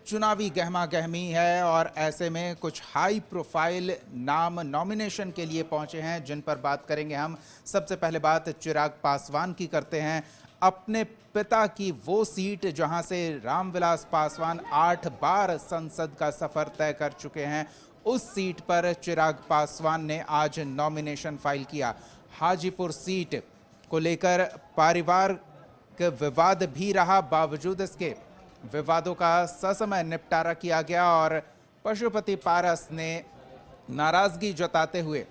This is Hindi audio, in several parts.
चुनावी गहमा गहमी है और ऐसे में कुछ हाई प्रोफाइल नाम नॉमिनेशन के लिए पहुंचे हैं, जिन पर बात करेंगे हम। सबसे पहले बात चिराग पासवान की करते हैं। अपने पिता की वो सीट जहां से रामविलास पासवान 8 बार संसद का सफर तय कर चुके हैं, उस सीट पर चिराग पासवान ने आज नॉमिनेशन फाइल किया। हाजीपुर सीट को लेकर पारिवारिक विवाद भी रहा, बावजूद इसके विवादों का ससमय निपटारा किया गया और पशुपति पारस ने नाराजगी जताते हुए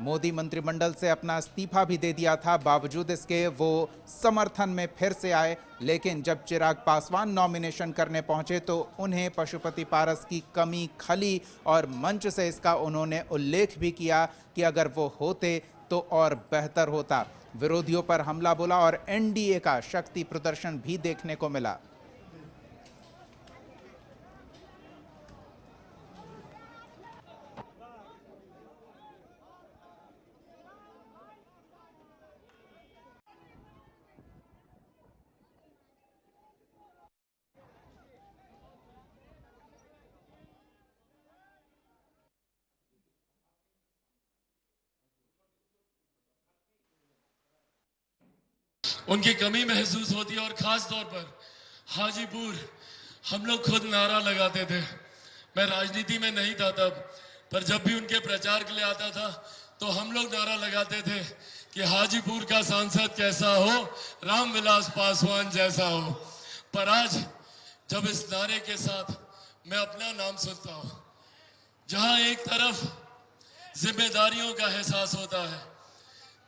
मोदी मंत्रिमंडल से अपना इस्तीफा भी दे दिया था। बावजूद इसके वो समर्थन में फिर से आए, लेकिन जब चिराग पासवान नॉमिनेशन करने पहुंचे तो उन्हें पशुपति पारस की कमी खली और मंच से इसका उन्होंने उल्लेख भी किया कि अगर वो होते तो और बेहतर होता। विरोधियों पर हमला बोला और एनडीए का शक्ति प्रदर्शन भी देखने को मिला। उनकी कमी महसूस होती है और खास तौर पर हाजीपुर हम लोग खुद नारा लगाते थे। मैं राजनीति में नहीं था तब, पर जब भी उनके प्रचार के लिए आता था तो हम लोग नारा लगाते थे कि हाजीपुर का सांसद कैसा हो, रामविलास पासवान जैसा हो। पर आज जब इस नारे के साथ मैं अपना नाम सुनता हूं, जहां एक तरफ जिम्मेदारियों का एहसास होता है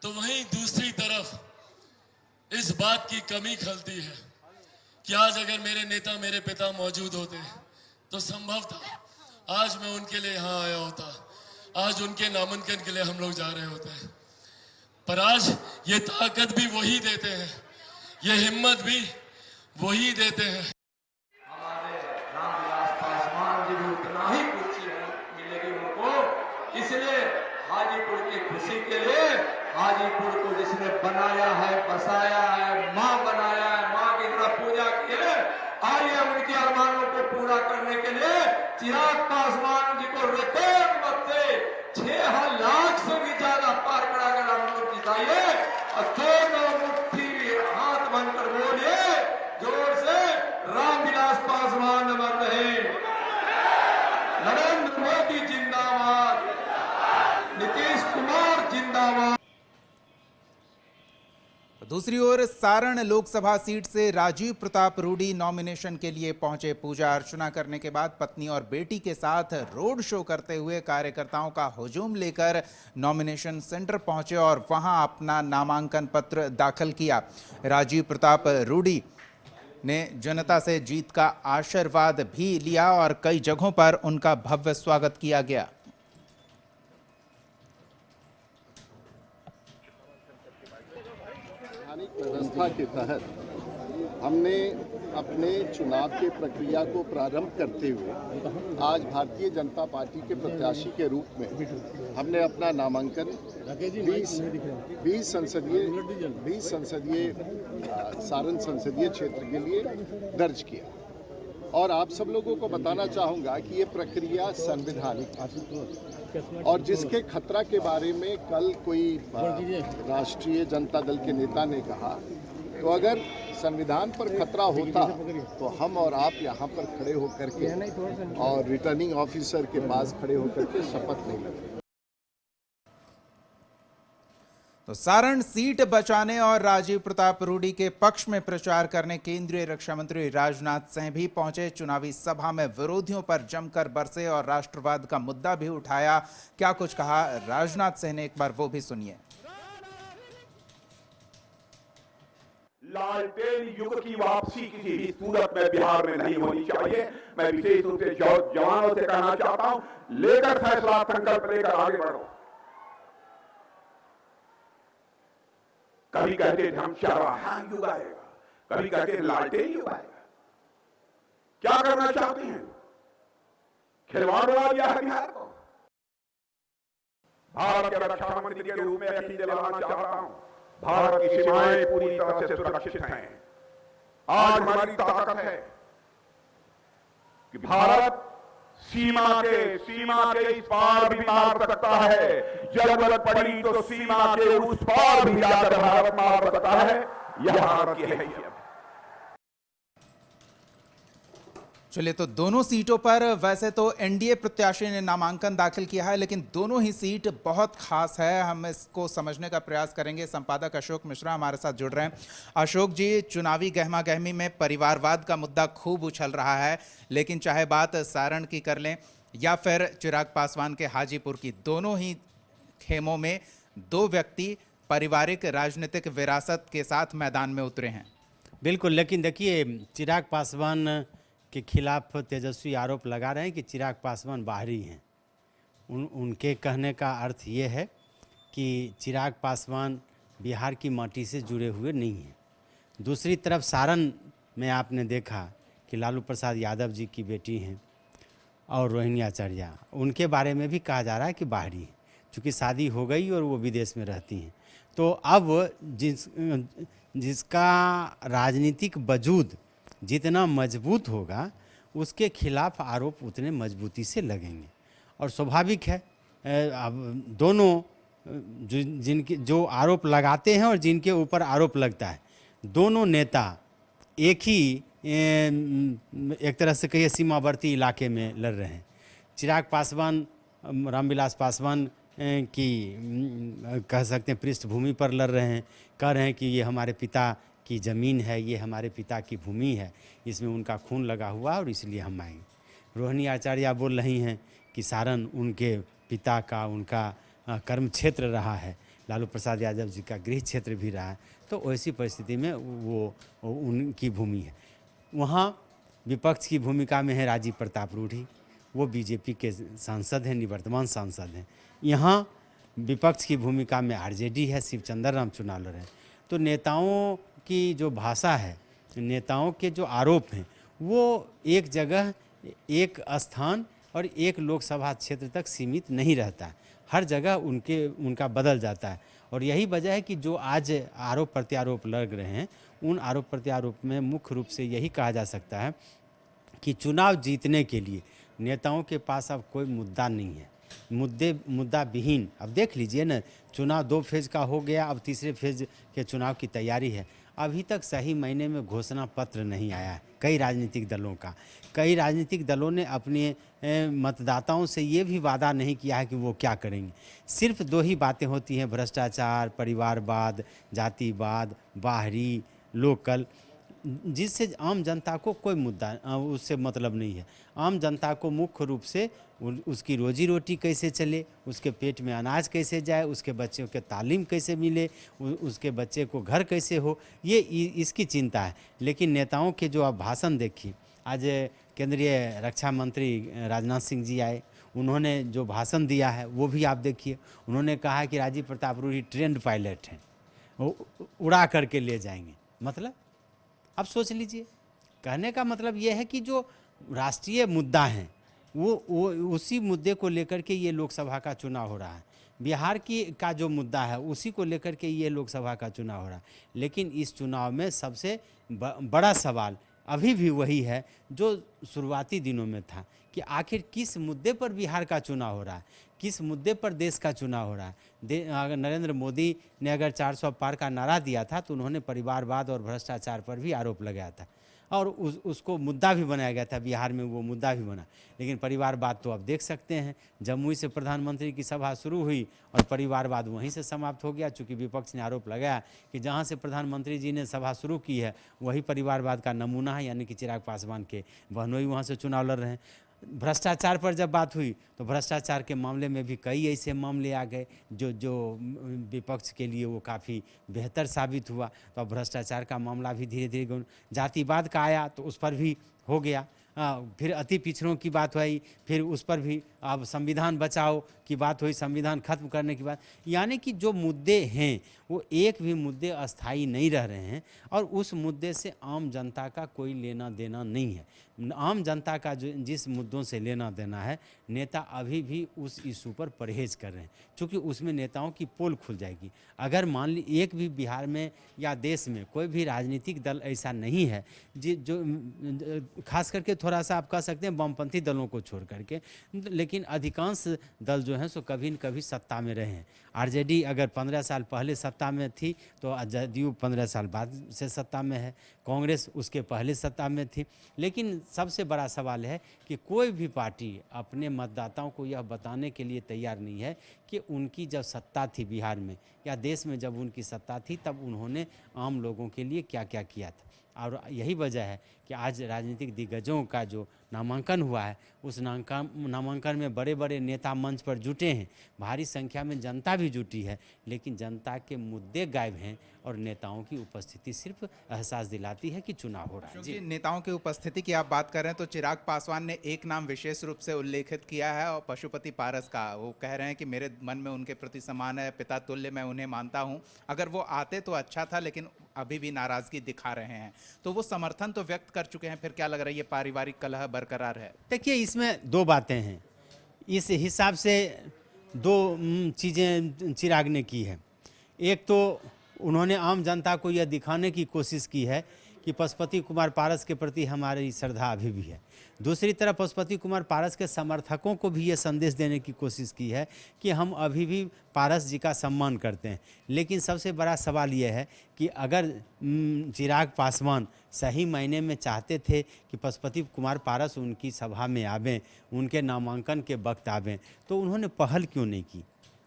तो वहीं दूसरी तरफ इस बात की कमी खलती है कि आज अगर मेरे नेता, मेरे पिता मौजूद होते तो संभव था आज मैं उनके लिए यहां आया होता, आज उनके नामांकन के लिए हम लोग जा रहे होते हैं। पर आज ये ताकत भी वही देते हैं, ये हिम्मत भी वही देते हैं। हमारे रामविलास पासवान जी भी उतना ही खुशी मिलेगी उनको, इसलिए हाजीपुर की खुशी के लिए, हाजीपुर को जिसने बनाया है, बसाया है, मां बनाया है, मां की तरह पूजा की है, आइए उनके अरमानों को पूरा करने के लिए चिराग पासवान जी को रिकॉर्ड मत से 6 लाख से भी ज्यादा पार कराकर हम लोग जिताइए और दोनों मुट्ठी हाथ बनकर बोलिए जोर से, रामविलास पासवान अमर रहे, नरेंद्र मोदी जिंदाबाद, नीतीश कुमार जिंदाबाद। दूसरी ओर सारण लोकसभा सीट से राजीव प्रताप रूडी नॉमिनेशन के लिए पहुंचे। पूजा अर्चना करने के बाद पत्नी और बेटी के साथ रोड शो करते हुए कार्यकर्ताओं का हुजूम लेकर नॉमिनेशन सेंटर पहुंचे और वहां अपना नामांकन पत्र दाखिल किया। राजीव प्रताप रूडी ने जनता से जीत का आशीर्वाद भी लिया और कई जगहों पर उनका भव्य स्वागत किया गया। व्यवस्था के तहत हमने अपने चुनाव के प्रक्रिया को प्रारंभ करते हुए आज भारतीय जनता पार्टी के प्रत्याशी के रूप में हमने अपना नामांकन 20 संसदीय सारण संसदीय क्षेत्र के लिए दर्ज किया। और आप सब लोगों को बताना चाहूँगा कि ये प्रक्रिया संवैधानिक है और जिसके खतरा के बारे में कल कोई राष्ट्रीय जनता दल के नेता ने कहा, तो अगर संविधान पर खतरा होता तो हम और आप यहाँ पर खड़े होकर के और रिटर्निंग ऑफिसर के पास खड़े होकर के शपथ नहीं लेते। तो सारण सीट बचाने और राजीव प्रताप रूडी के पक्ष में प्रचार करने केंद्रीय रक्षा मंत्री राजनाथ सिंह भी पहुंचे। चुनावी सभा में विरोधियों पर जमकर बरसे और राष्ट्रवाद का मुद्दा भी उठाया। क्या कुछ कहा राजनाथ सिंह ने, एक बार वो भी सुनिए। लालटेन युग की वापसी किसी भी सूरत में बिहार में नहीं होनी चाहिए। मैं विशेष रूप से जवानों से कहना चाहता हूं, लेकर फैसला, संकल्प लेकर आगे बढ़ो। कभी कहते थे हम चरवाहा युग आएगा, कभी कहते थे लालटेन युग आएगा। क्या करना चाहते हैं? खिलवाड़ उड़ा दिया है बिहार को। भारत के रक्षा मंत्री के रूप में यकीन दिलाना चाहता हूं, भारत की सीमाएं पूरी तरह से सुरक्षित हैं। आज हमारी ताकत है कि भारत सीमा के इस पार भी मार सकता है, जरूरत पड़ी तो सीमा के उस पार भी जाकर भारत मार सकता है। यह भारत की हैसियत है। चलिए, तो दोनों सीटों पर वैसे तो एनडीए प्रत्याशी ने नामांकन दाखिल किया है, लेकिन दोनों ही सीट बहुत खास है। हम इसको समझने का प्रयास करेंगे। संपादक अशोक मिश्रा हमारे साथ जुड़ रहे हैं। अशोक जी, चुनावी गहमा गहमी में परिवारवाद का मुद्दा खूब उछल रहा है, लेकिन चाहे बात सारण की कर लें या फिर चिराग पासवान के हाजीपुर की, दोनों ही खेमों में दो व्यक्ति पारिवारिक राजनीतिक विरासत के साथ मैदान में उतरे हैं। बिल्कुल, लेकिन देखिए, चिराग पासवान के खिलाफ तेजस्वी आरोप लगा रहे हैं कि चिराग पासवान बाहरी हैं। उनके कहने का अर्थ ये है कि चिराग पासवान बिहार की माटी से जुड़े हुए नहीं हैं। दूसरी तरफ सारण में आपने देखा कि लालू प्रसाद यादव जी की बेटी हैं और रोहिणी आचार्य, उनके बारे में भी कहा जा रहा है कि बाहरी हैं, चूँकि शादी हो गई और वो विदेश में रहती हैं। तो अब जिसका राजनीतिक वजूद जितना मजबूत होगा, उसके खिलाफ आरोप उतने मजबूती से लगेंगे। और स्वाभाविक है, अब दोनों जिनके जो आरोप लगाते हैं और जिनके ऊपर आरोप लगता है, दोनों नेता एक ही एक तरह से कहिए सीमावर्ती इलाके में लड़ रहे हैं। चिराग पासवान रामविलास पासवान की कह सकते हैं पृष्ठभूमि पर लड़ रहे हैं, कह रहे हैं कि ये हमारे पिता की ज़मीन है, ये हमारे पिता की भूमि है, इसमें उनका खून लगा हुआ और इसलिए हम आएंगे। रोहिणी आचार्य बोल रही हैं कि सारण उनके पिता का, उनका कर्म क्षेत्र रहा है, लालू प्रसाद यादव जी का गृह क्षेत्र भी रहा है, तो ऐसी परिस्थिति में वो उनकी भूमि है। वहाँ विपक्ष की भूमिका में है राजीव प्रताप रूढ़ी, वो बीजेपी के सांसद हैं, निवर्तमान सांसद हैं। यहाँ विपक्ष की भूमिका में आरजेडी है, शिवचंद्र राम चुनाव लड़ रहे हैं। तो नेताओं की जो भाषा है, नेताओं के जो आरोप हैं, वो एक जगह, एक स्थान और एक लोकसभा क्षेत्र तक सीमित नहीं रहता है, हर जगह उनका बदल जाता है। और यही वजह है कि जो आज आरोप प्रत्यारोप लग रहे हैं, उन आरोप प्रत्यारोप में मुख्य रूप से यही कहा जा सकता है कि चुनाव जीतने के लिए नेताओं के पास अब कोई मुद्दा नहीं है, मुद्दा विहीन। अब देख लीजिए ना, चुनाव 2 फेज़ का हो गया, अब तीसरे फेज़ के चुनाव की तैयारी है। अभी तक सही महीने में घोषणा पत्र नहीं आया है कई राजनीतिक दलों का। कई राजनीतिक दलों ने अपने मतदाताओं से ये भी वादा नहीं किया है कि वो क्या करेंगे। सिर्फ 2 ही बातें होती हैं, भ्रष्टाचार, परिवारवाद, जातिवाद, बाहरी, लोकल, जिससे आम जनता को कोई मुद्दा उससे मतलब नहीं है। आम जनता को मुख्य रूप से उसकी रोजी रोटी कैसे चले, उसके पेट में अनाज कैसे जाए, उसके बच्चों के तालीम कैसे मिले, उसके बच्चे को घर कैसे हो, ये इसकी चिंता है। लेकिन नेताओं के जो आप भाषण देखिए, आज केंद्रीय रक्षा मंत्री राजनाथ सिंह जी आए, उन्होंने जो भाषण दिया है वो भी आप देखिए। उन्होंने कहा है कि राजीव प्रताप रूढ़ी ट्रेंड पायलट हैं, वो उड़ा करके ले जाएंगे। मतलब अब सोच लीजिए, कहने का मतलब ये है कि जो राष्ट्रीय मुद्दा है वो उसी मुद्दे को लेकर के ये लोकसभा का चुनाव हो रहा है। बिहार का जो मुद्दा है उसी को लेकर के ये लोकसभा का चुनाव हो रहा है। लेकिन इस चुनाव में सबसे बड़ा सवाल अभी भी वही है जो शुरुआती दिनों में था कि आखिर किस मुद्दे पर बिहार का चुनाव हो रहा है, किस मुद्दे पर देश का चुनाव हो रहा है। अगर नरेंद्र मोदी ने अगर 400 पार का नारा दिया था तो उन्होंने परिवारवाद और भ्रष्टाचार पर भी आरोप लगाया था और उसको मुद्दा भी बनाया गया था, बिहार में वो मुद्दा भी बना। लेकिन परिवारवाद तो अब देख सकते हैं, जमुई से प्रधानमंत्री की सभा शुरू हुई और परिवारवाद वहीं से समाप्त हो गया, चूँकि विपक्ष ने आरोप लगाया कि जहां से प्रधानमंत्री जी ने सभा शुरू की है वही परिवारवाद का नमूना है, यानी कि चिराग पासवान के बहनोई वहाँ से चुनाव लड़ रहे हैं। भ्रष्टाचार पर जब बात हुई तो भ्रष्टाचार के मामले में भी कई ऐसे मामले आ गए जो विपक्ष के लिए वो काफ़ी बेहतर साबित हुआ। तो अब भ्रष्टाचार का मामला भी धीरे धीरे, जातिवाद का आया तो उस पर भी हो गया, फिर अति पिछड़ों की बात हुई, फिर उस पर भी अब संविधान बचाओ की बात हुई, संविधान खत्म करने की बात, यानी कि जो मुद्दे हैं वो एक भी मुद्दे अस्थाई नहीं रह रहे हैं और उस मुद्दे से आम जनता का कोई लेना देना नहीं है। आम जनता का जो जिस मुद्दों से लेना देना है, नेता अभी भी उस इशू पर परहेज कर रहे हैं, क्योंकि उसमें नेताओं की पोल खुल जाएगी। अगर मान ली एक भी बिहार में या देश में कोई भी राजनीतिक दल ऐसा नहीं है जो खास करके थोड़ा सा आप कह सकते हैं वामपंथी दलों को छोड़ करके, लेकिन अधिकांश दल जो हैं सो कभी न कभी सत्ता में रहे हैं। आरजेडी अगर 15 साल पहले सत्ता में थी तो जदयू 15 साल बाद से सत्ता में है, कांग्रेस उसके पहले सत्ता में थी। लेकिन सबसे बड़ा सवाल है कि कोई भी पार्टी अपने मतदाताओं को यह बताने के लिए तैयार नहीं है कि उनकी जब सत्ता थी बिहार में या देश में जब उनकी सत्ता थी तब उन्होंने आम लोगों के लिए क्या क्या किया था। और यही वजह है कि आज राजनीतिक दिग्गजों का जो नामांकन हुआ है उस नामांकन में बड़े बड़े नेता मंच पर जुटे हैं, भारी संख्या में जनता भी जुटी है, लेकिन जनता के मुद्दे गायब हैं और नेताओं की उपस्थिति सिर्फ एहसास दिलाती है कि चुनाव हो रहा है। क्योंकि नेताओं की उपस्थिति की आप बात कर रहे हैं तो चिराग पासवान ने एक नाम विशेष रूप से उल्लेखित किया है और पशुपति पारस का। वो कह रहे हैं कि मेरे मन में उनके प्रति सम्मान है, पिता तुल्य मैं उन्हें मानता हूं, अगर वो आते तो अच्छा था, लेकिन अभी भी नाराजगी दिखा रहे हैं। तो वो समर्थन तो व्यक्त कर चुके हैं, फिर क्या लग रहा है ये पारिवारिक कलह बरकरार है? देखिए, इसमें दो बातें हैं। इस हिसाब से दो चीज़ें चिराग ने की है। एक तो उन्होंने आम जनता को यह दिखाने की कोशिश की है कि पशुपति कुमार पारस के प्रति हमारी श्रद्धा अभी भी है। दूसरी तरफ पशुपति कुमार पारस के समर्थकों को भी ये संदेश देने की कोशिश की है कि हम अभी भी पारस जी का सम्मान करते हैं। लेकिन सबसे बड़ा सवाल ये है कि अगर चिराग पासवान सही मायने में चाहते थे कि पशुपति कुमार पारस उनकी सभा में आवें, उनके नामांकन के वक्त आवें, तो उन्होंने पहल क्यों नहीं की?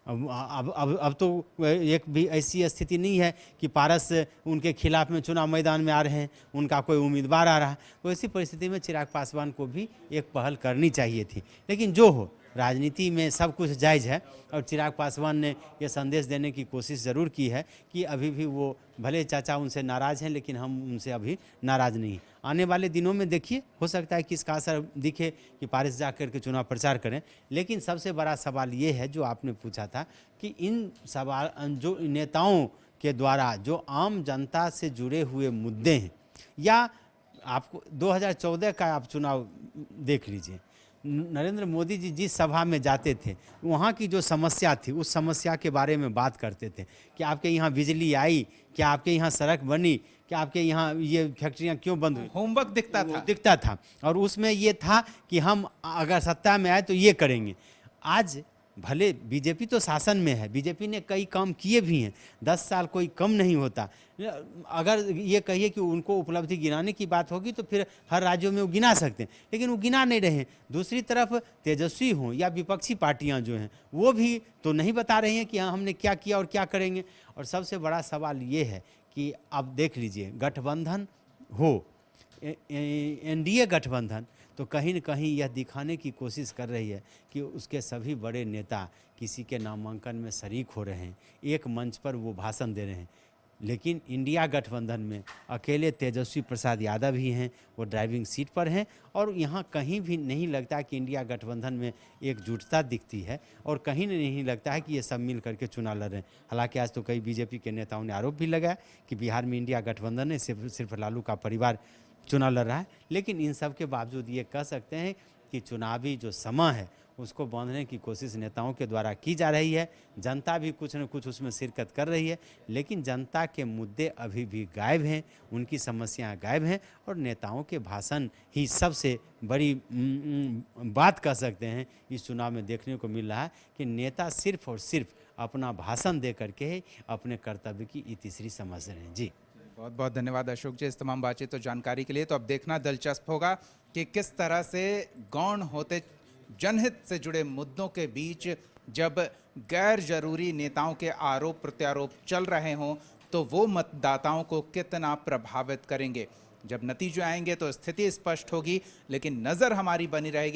अब तो एक भी ऐसी स्थिति नहीं है कि पारस उनके खिलाफ में चुनाव मैदान में आ रहे हैं, उनका कोई उम्मीदवार आ रहा है। तो ऐसी परिस्थिति में चिराग पासवान को भी एक पहल करनी चाहिए थी। लेकिन जो हो, राजनीति में सब कुछ जायज़ है और चिराग पासवान ने यह संदेश देने की कोशिश ज़रूर की है कि अभी भी वो भले चाचा उनसे नाराज़ हैं लेकिन हम उनसे अभी नाराज़ नहीं हैं। आने वाले दिनों में देखिए, हो सकता है कि इसका असर दिखे कि पारस जा कर के चुनाव प्रचार करें। लेकिन सबसे बड़ा सवाल ये है जो आपने पूछा था कि इन सवाल जो नेताओं के द्वारा जो आम जनता से जुड़े हुए मुद्दे हैं, या आपको 2014 का आप चुनाव देख लीजिए, नरेंद्र मोदी जी जिस सभा में जाते थे वहाँ की जो समस्या थी उस समस्या के बारे में बात करते थे कि आपके यहाँ बिजली आई, क्या आपके यहाँ सड़क बनी, क्या आपके यहाँ ये फैक्ट्रियाँ क्यों बंद हुई। होमवर्क दिखता था और उसमें ये था कि हम अगर सत्ता में आए तो ये करेंगे। आज भले बीजेपी तो शासन में है, बीजेपी ने कई काम किए भी हैं, 10 साल कोई कम नहीं होता। अगर ये कहिए कि उनको उपलब्धि गिनाने की बात होगी तो फिर हर राज्यों में वो गिना सकते हैं, लेकिन वो गिना नहीं रहे हैं। दूसरी तरफ तेजस्वी हों या विपक्षी पार्टियां जो हैं वो भी तो नहीं बता रही हैं कि हाँ हमने क्या किया और क्या करेंगे। और सबसे बड़ा सवाल ये है कि अब देख लीजिए, गठबंधन हो, एनडीए गठबंधन तो कहीं न कहीं यह दिखाने की कोशिश कर रही है कि उसके सभी बड़े नेता किसी के नामांकन में शरीक हो रहे हैं, एक मंच पर वो भाषण दे रहे हैं। लेकिन इंडिया गठबंधन में अकेले तेजस्वी प्रसाद यादव ही हैं, वो ड्राइविंग सीट पर हैं और यहाँ कहीं भी नहीं लगता कि इंडिया गठबंधन में एकजुटता दिखती है और कहीं नहीं लगता है कि ये सब मिल करके चुनाव लड़ रहे हैं। हालांकि आज तो कई बीजेपी के नेताओं ने आरोप भी लगाया कि बिहार में इंडिया गठबंधन है, सिर्फ लालू का परिवार चुनाव लड़ रहा है। लेकिन इन सब के बावजूद ये कह सकते हैं कि चुनावी जो समय है उसको बांधने की कोशिश नेताओं के द्वारा की जा रही है। जनता भी कुछ न कुछ उसमें शिरकत कर रही है, लेकिन जनता के मुद्दे अभी भी गायब हैं, उनकी समस्याएं गायब हैं और नेताओं के भाषण ही सबसे बड़ी बात कह सकते हैं। इस चुनाव में देखने को मिल रहा है कि नेता सिर्फ और सिर्फ अपना भाषण दे करके अपने कर्तव्य की इतिश्री समझ रहे हैं। जी, बहुत बहुत धन्यवाद अशोक जी इस तमाम बातचीत और जानकारी के लिए। तो अब देखना दिलचस्प होगा कि किस तरह से गौण होते जनहित से जुड़े मुद्दों के बीच जब गैर जरूरी नेताओं के आरोप प्रत्यारोप चल रहे हों तो वो मतदाताओं को कितना प्रभावित करेंगे। जब नतीजे आएंगे तो स्थिति स्पष्ट होगी, लेकिन नज़र हमारी बनी रहेगी